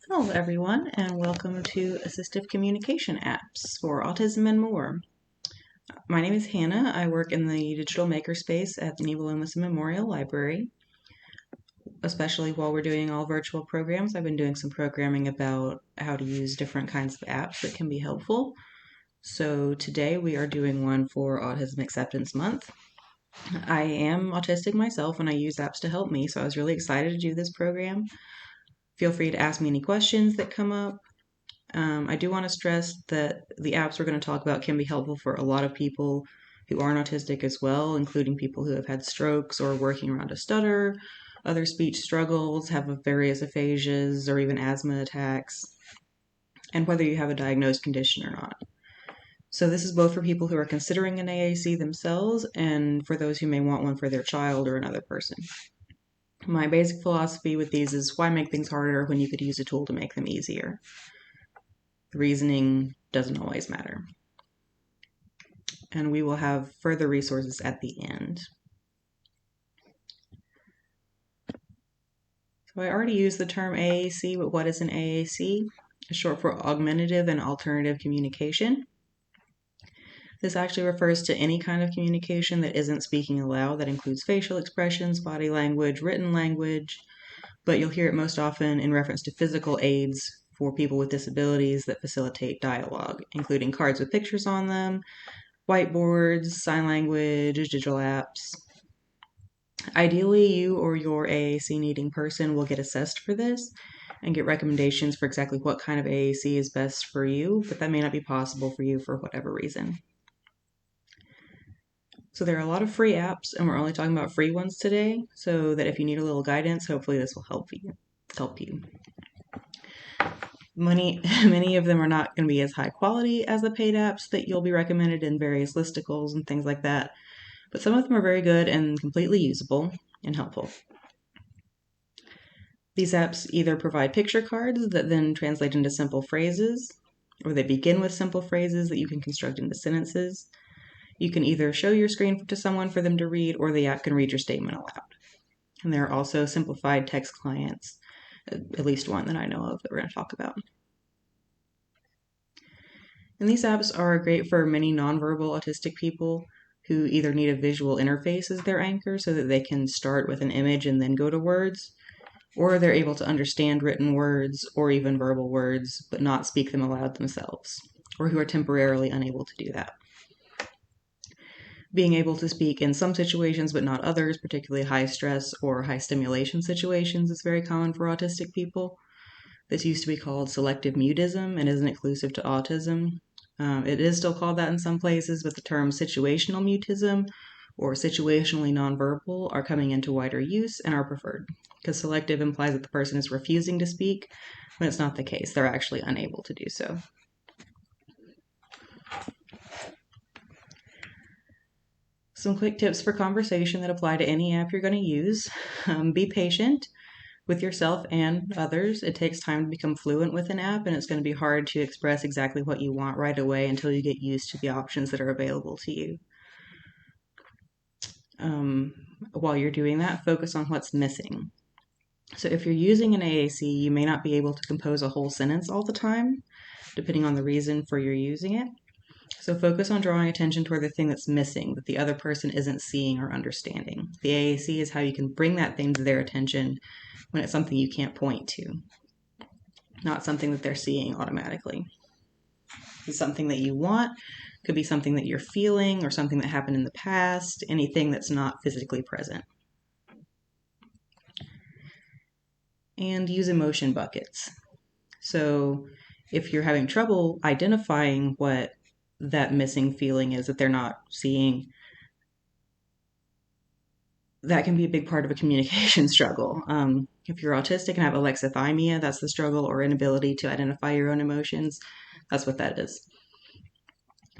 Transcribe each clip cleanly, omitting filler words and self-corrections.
Hello, everyone, and welcome to Assistive Communication Apps for Autism and more. My name is Hannah. I work in the digital makerspace at the Nebel Memorial Library. Especially while we're doing all virtual programs, I've been doing some programming about how to use different kinds of apps that can be helpful. So today we are doing one for Autism Acceptance Month. I am autistic myself and I use apps to help me, so I was really excited to do this program. Feel free to ask me any questions that come up. I do want to stress that the apps we're going to talk about can be helpful for a lot of people who aren't autistic as well, including people who have had strokes or working around a stutter, other speech struggles, have various aphasias, or even asthma attacks, and whether you have a diagnosed condition or not. So this is both for people who are considering an AAC themselves and for those who may want one for their child or another person. My basic philosophy with these is why make things harder when you could use a tool to make them easier? The reasoning doesn't always matter. And we will have further resources at the end. So I already used the term AAC, but what is an AAC? It's short for Augmentative and Alternative Communication. This actually refers to any kind of communication that isn't speaking aloud. That includes facial expressions, body language, written language, but you'll hear it most often in reference to physical aids for people with disabilities that facilitate dialogue, including cards with pictures on them, whiteboards, sign language, digital apps. Ideally, you or your AAC needing person will get assessed for this and get recommendations for exactly what kind of AAC is best for you, but that may not be possible for you for whatever reason. So there are a lot of free apps, and we're only talking about free ones today, so that if you need a little guidance, hopefully this will help you. Many of them are not going to be as high quality as the paid apps that you'll be recommended in various listicles and things like that, but some of them are very good and completely usable and helpful. These apps either provide picture cards that then translate into simple phrases, or they begin with simple phrases that you can construct into sentences. You can either show your screen to someone for them to read, or the app can read your statement aloud. And there are also simplified text clients, at least one that I know of that we're going to talk about. And these apps are great for many nonverbal autistic people who either need a visual interface as their anchor so that they can start with an image and then go to words, or they're able to understand written words or even verbal words but not speak them aloud themselves, or who are temporarily unable to do that. Being able to speak in some situations but not others, particularly high stress or high stimulation situations, is very common for autistic people. This used to be called selective mutism and isn't exclusive to autism. It is still called that in some places, but the term situational mutism or situationally nonverbal are coming into wider use and are preferred, because selective implies that the person is refusing to speak when it's not the case. They're actually unable to do so. Some quick tips for conversation that apply to any app you're going to use. Be patient with yourself and others. It takes time to become fluent with an app, and it's going to be hard to express exactly what you want right away until you get used to the options that are available to you. While you're doing that, focus on what's missing. So if you're using an AAC, you may not be able to compose a whole sentence all the time, depending on the reason for your using it. So focus on drawing attention toward the thing that's missing, that the other person isn't seeing or understanding. The AAC is how you can bring that thing to their attention when it's something you can't point to, not something that they're seeing automatically. It's something that you want, could be something that you're feeling or something that happened in the past, anything that's not physically present. And use emotion buckets. So if you're having trouble identifying what that missing feeling is that they're not seeing, that can be a big part of a communication struggle. If you're autistic and have alexithymia, that's the struggle, or inability to identify your own emotions. That's what that is.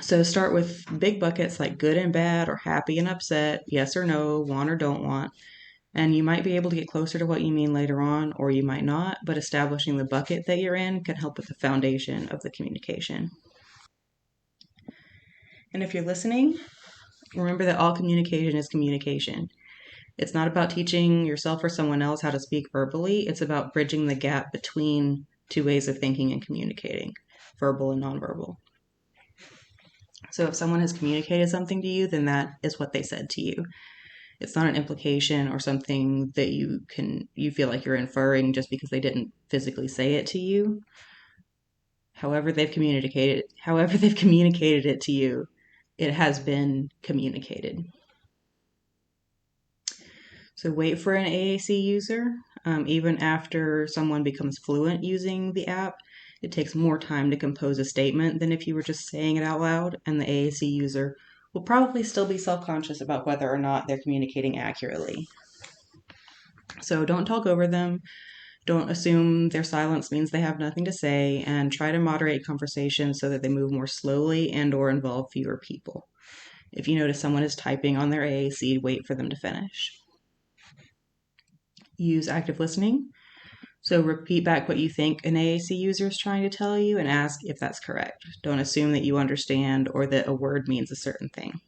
So start with big buckets like good and bad, or happy and upset, yes or no, want or don't want. And you might be able to get closer to what you mean later on, or you might not, but establishing the bucket that you're in can help with the foundation of the communication. And if you're listening, remember that all communication is communication. It's not about teaching yourself or someone else how to speak verbally. It's about bridging the gap between two ways of thinking and communicating, verbal and nonverbal. So if someone has communicated something to you, then that is what they said to you. It's not an implication or something that you feel like you're inferring just because they didn't physically say it to you. However they've communicated it to you, it has been communicated. So wait for an AAC user. Even after someone becomes fluent using the app, it takes more time to compose a statement than if you were just saying it out loud, and the AAC user will probably still be self-conscious about whether or not they're communicating accurately. So don't talk over them. Don't assume their silence means they have nothing to say, and try to moderate conversation so that they move more slowly and or involve fewer people. If you notice someone is typing on their AAC, wait for them to finish. Use active listening. So repeat back what you think an AAC user is trying to tell you and ask if that's correct. Don't assume that you understand or that a word means a certain thing.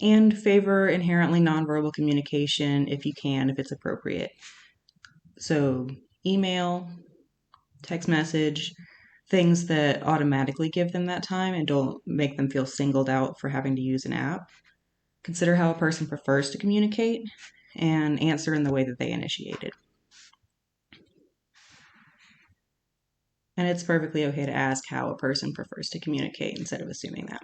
And favor inherently nonverbal communication if you can, if it's appropriate. So email, text message, things that automatically give them that time and don't make them feel singled out for having to use an app. Consider how a person prefers to communicate and answer in the way that they initiated. And it's perfectly okay to ask how a person prefers to communicate instead of assuming that.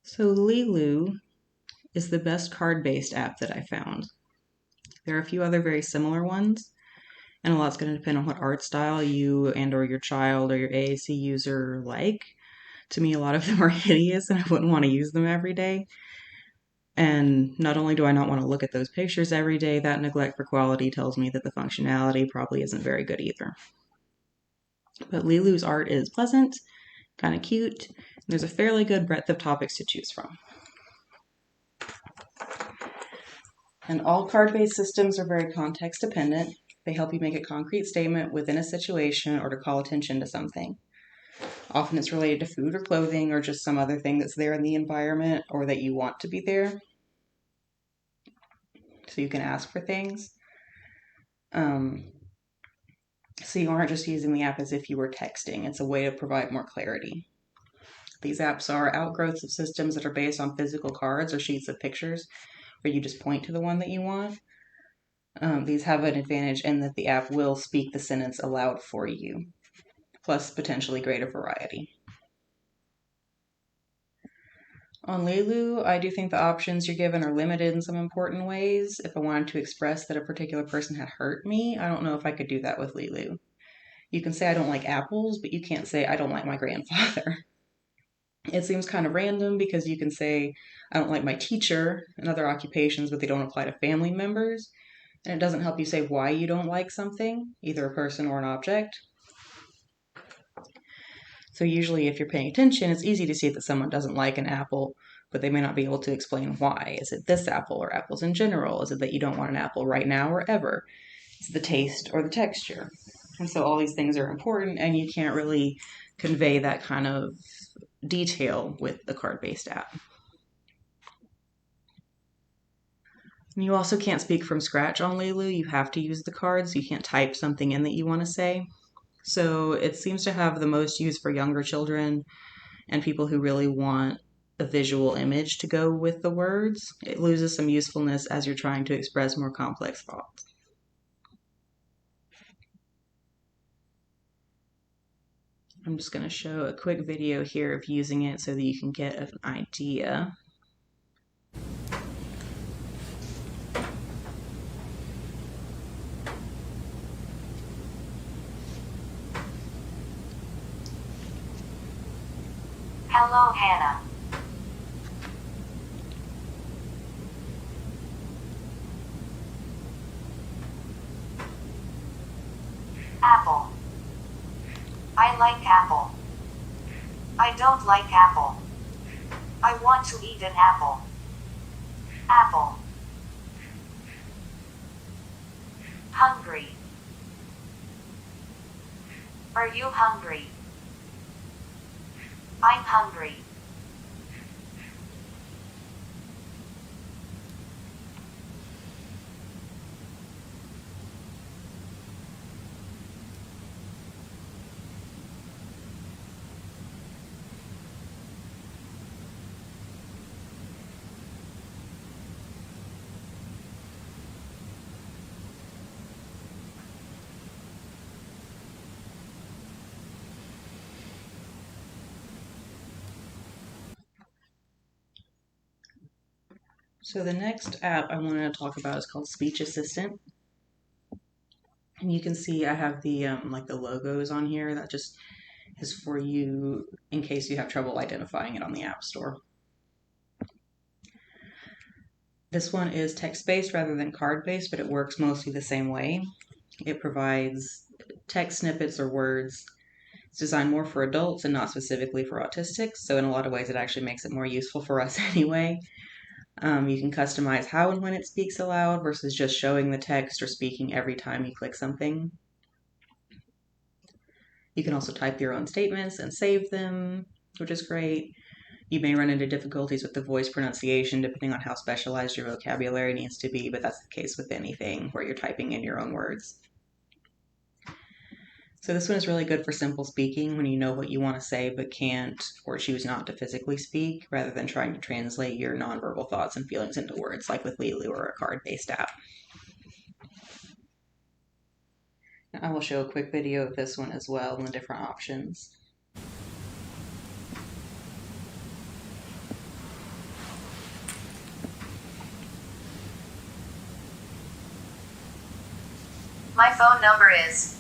So Lilu is the best card-based app that I found. There are a few other very similar ones, and a lot's going to depend on what art style you and or your child or your AAC user like. To me, a lot of them are hideous and I wouldn't want to use them every day. And not only do I not want to look at those pictures every day, that neglect for quality tells me that the functionality probably isn't very good either. But Lilu's art is pleasant, kind of cute, and there's a fairly good breadth of topics to choose from. And all card-based systems are very context dependent. They help you make a concrete statement within a situation or to call attention to something. Often it's related to food or clothing or just some other thing that's there in the environment or that you want to be there. So you can ask for things. So you aren't just using the app as if you were texting. It's a way to provide more clarity. These apps are outgrowths of systems that are based on physical cards or sheets of pictures where you just point to the one that you want. These have an advantage in that the app will speak the sentence aloud for you, plus potentially greater variety. On Lilu, I do think the options you're given are limited in some important ways. If I wanted to express that a particular person had hurt me, I don't know if I could do that with Lilu. You can say I don't like apples, but you can't say I don't like my grandfather. It seems kind of random because you can say I don't like my teacher and other occupations, but they don't apply to family members. And it doesn't help you say why you don't like something, either a person or an object. So usually if you're paying attention, it's easy to see that someone doesn't like an apple, but they may not be able to explain why. Is it this apple or apples in general? Is it that you don't want an apple right now or ever? Is it the taste or the texture? And so all these things are important, and you can't really convey that kind of detail with the card-based app. And you also can't speak from scratch on Lilu. You have to use the cards. You can't type something in that you want to say. So it seems to have the most use for younger children and people who really want a visual image to go with the words. It loses some usefulness as you're trying to express more complex thoughts. I'm just going to show a quick video here of using it so that you can get an idea. Hello, Hannah. Apple. I like apple. I don't like apple. I want to eat an apple. Apple. Hungry. Are you hungry? I'm hungry. So the next app I want to talk about is called Speech Assistant. And you can see I have the like the logos on here. That just is for you in case you have trouble identifying it on the App Store. This one is text-based rather than card-based, but it works mostly the same way. It provides text snippets or words. It's designed more for adults and not specifically for autistics, so in a lot of ways it actually makes it more useful for us anyway. You can customize how and when it speaks aloud versus just showing the text or speaking every time you click something. You can also type your own statements and save them, which is great. You may run into difficulties with the voice pronunciation depending on how specialized your vocabulary needs to be, but that's the case with anything where you're typing in your own words. So this one is really good for simple speaking when you know what you want to say but can't or choose not to physically speak, rather than trying to translate your nonverbal thoughts and feelings into words like with Lulu or a card-based app. I will show a quick video of this one as well and the different options. My phone number is.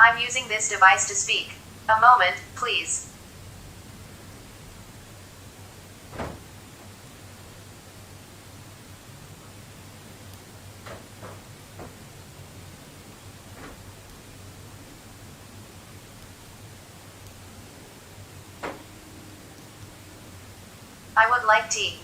I'm using this device to speak. A moment, please. I would like tea.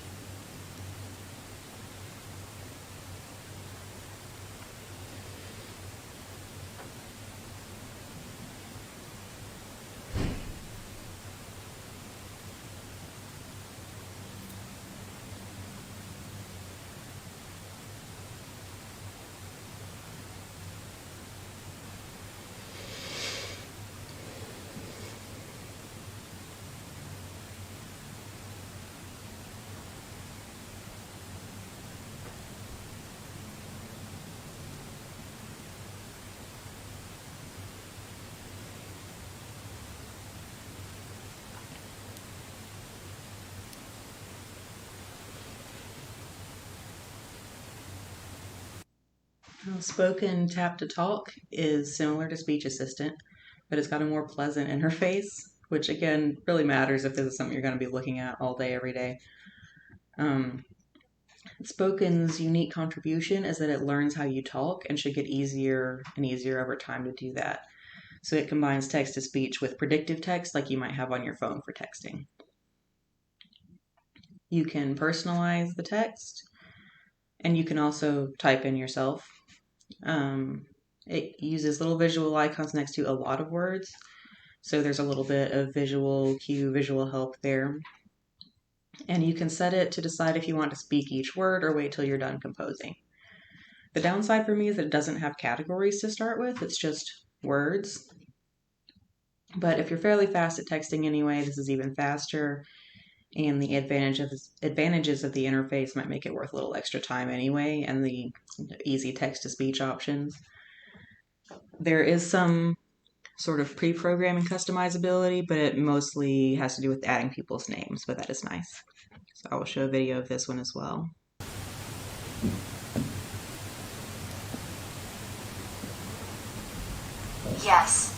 Spoken Tap to Talk is similar to Speech Assistant, but it's got a more pleasant interface, which again really matters if this is something you're going to be looking at all day, every day. Spoken's unique contribution is that it learns how you talk and should get easier and easier over time to do that. So it combines text to speech with predictive text like you might have on your phone for texting. You can personalize the text, and you can also type in yourself. It uses little visual icons next to a lot of words, so there's a little bit of visual cue, visual help there. And you can set it to decide if you want to speak each word or wait till you're done composing. The downside for me is that it doesn't have categories to start with, it's just words. But if you're fairly fast at texting anyway, this is even faster, and the advantages of the interface might make it worth a little extra time anyway, and the easy text-to-speech options. There is some sort of pre-programming customizability, but it mostly has to do with adding people's names, but that is nice. So I will show a video of this one as well. Yes.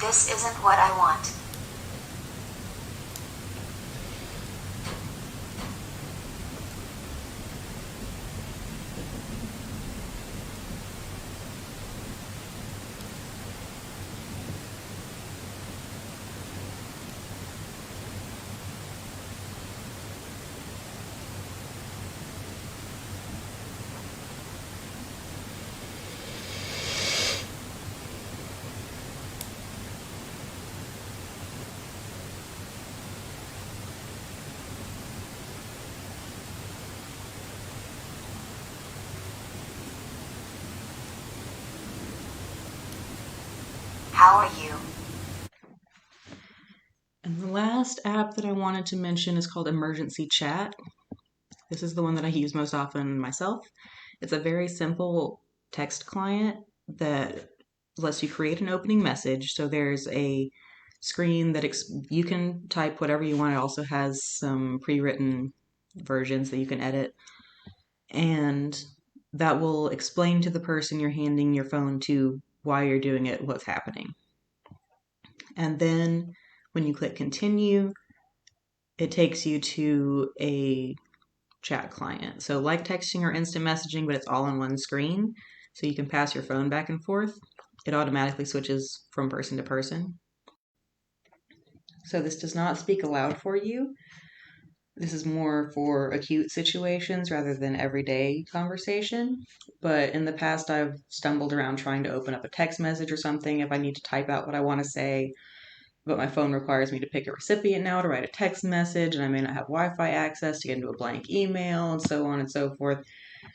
This isn't what I want. How are you? And the last app that I wanted to mention is called Emergency Chat. This is the one that I use most often myself. It's a very simple text client that lets you create an opening message. So there's a screen that you can type whatever you want. It also has some pre-written versions that you can edit, and that will explain to the person you're handing your phone to why you're doing it, what's happening. And then when you click continue, it takes you to a chat client. So like texting or instant messaging, but it's all on one screen. So you can pass your phone back and forth. It automatically switches from person to person. So this does not speak aloud for you. This is more for acute situations rather than everyday conversation. But in the past, I've stumbled around trying to open up a text message or something if I need to type out what I want to say, but my phone requires me to pick a recipient now to write a text message, and I may not have Wi-Fi access to get into a blank email, and so on and so forth.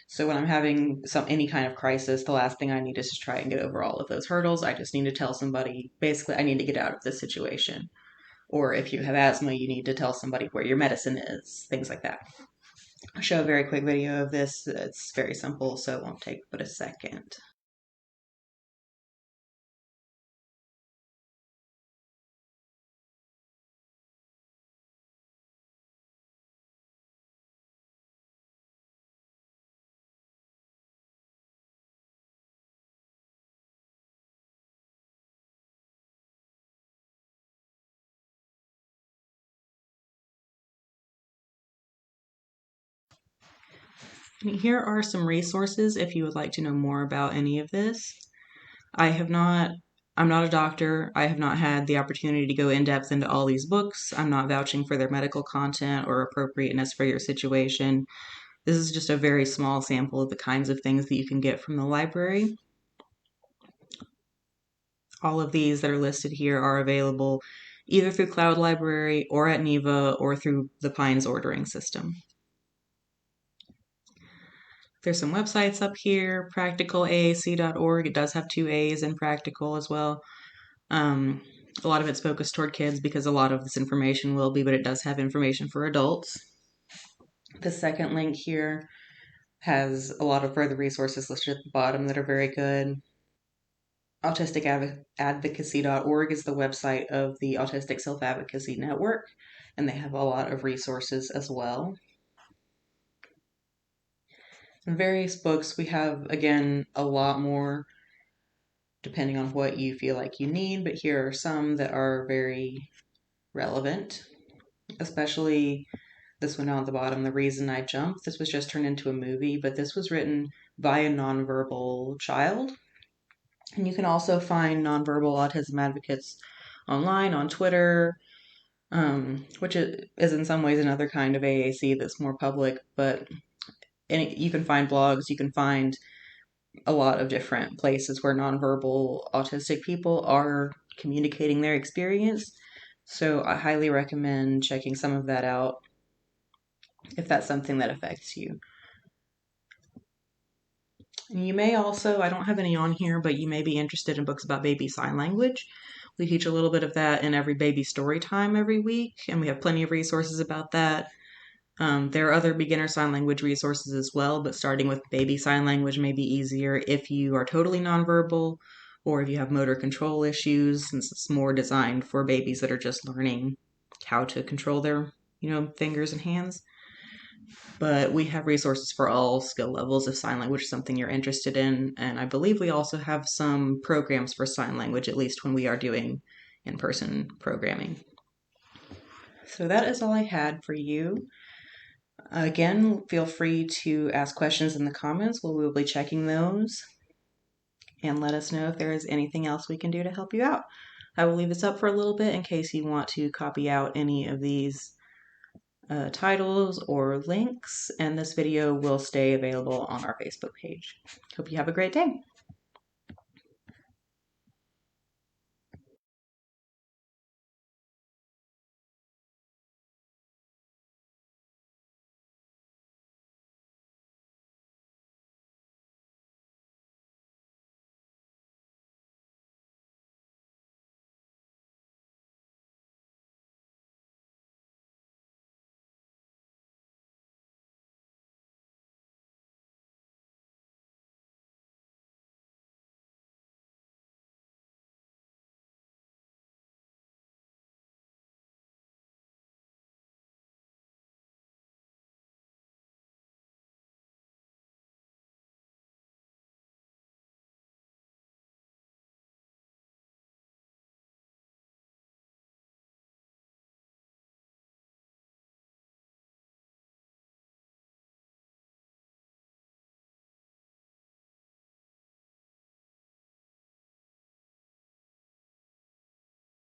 So when I'm having any kind of crisis, the last thing I need is to try and get over all of those hurdles. I just need to tell somebody, basically, I need to get out of this situation. Or if you have asthma, you need to tell somebody where your medicine is, things like that. I'll show a very quick video of this. It's very simple, so it won't take but a second. Here are some resources if you would like to know more about any of this. I'm not a doctor. I have not had the opportunity to go in depth into all these books. I'm not vouching for their medical content or appropriateness for your situation. This is just a very small sample of the kinds of things that you can get from the library. All of these that are listed here are available either through Cloud Library or at NEVA or through the Pines ordering system. There's some websites up here, practicalaac.org. It does have two A's in practical as well. A lot of it's focused toward kids because a lot of this information will be, but it does have information for adults. The second link here has a lot of further resources listed at the bottom that are very good. AutisticAdvocacy.org is the website of the Autistic Self-Advocacy Network, and they have a lot of resources as well. In various books, we have, again, a lot more depending on what you feel like you need, but here are some that are very relevant, especially this one on the bottom, The Reason I Jumped. This was just turned into a movie, but this was written by a nonverbal child. And you can also find nonverbal autism advocates online, on Twitter, which is in some ways another kind of AAC that's more public, but you can find blogs, you can find a lot of different places where nonverbal autistic people are communicating their experience. So I highly recommend checking some of that out if that's something that affects you. You may also, I don't have any on here, but you may be interested in books about baby sign language. We teach a little bit of that in every baby story time every week, and we have plenty of resources about that. There are other beginner sign language resources as well, but starting with baby sign language may be easier if you are totally nonverbal or if you have motor control issues, since it's more designed for babies that are just learning how to control their, fingers and hands. But we have resources for all skill levels if sign language is something you're interested in. And I believe we also have some programs for sign language, at least when we are doing in-person programming. So that is all I had for you. Again, feel free to ask questions in the comments. We will be checking those. And let us know if there is anything else we can do to help you out. I will leave this up for a little bit in case you want to copy out any of these titles or links, and this video will stay available on our Facebook page. Hope you have a great day.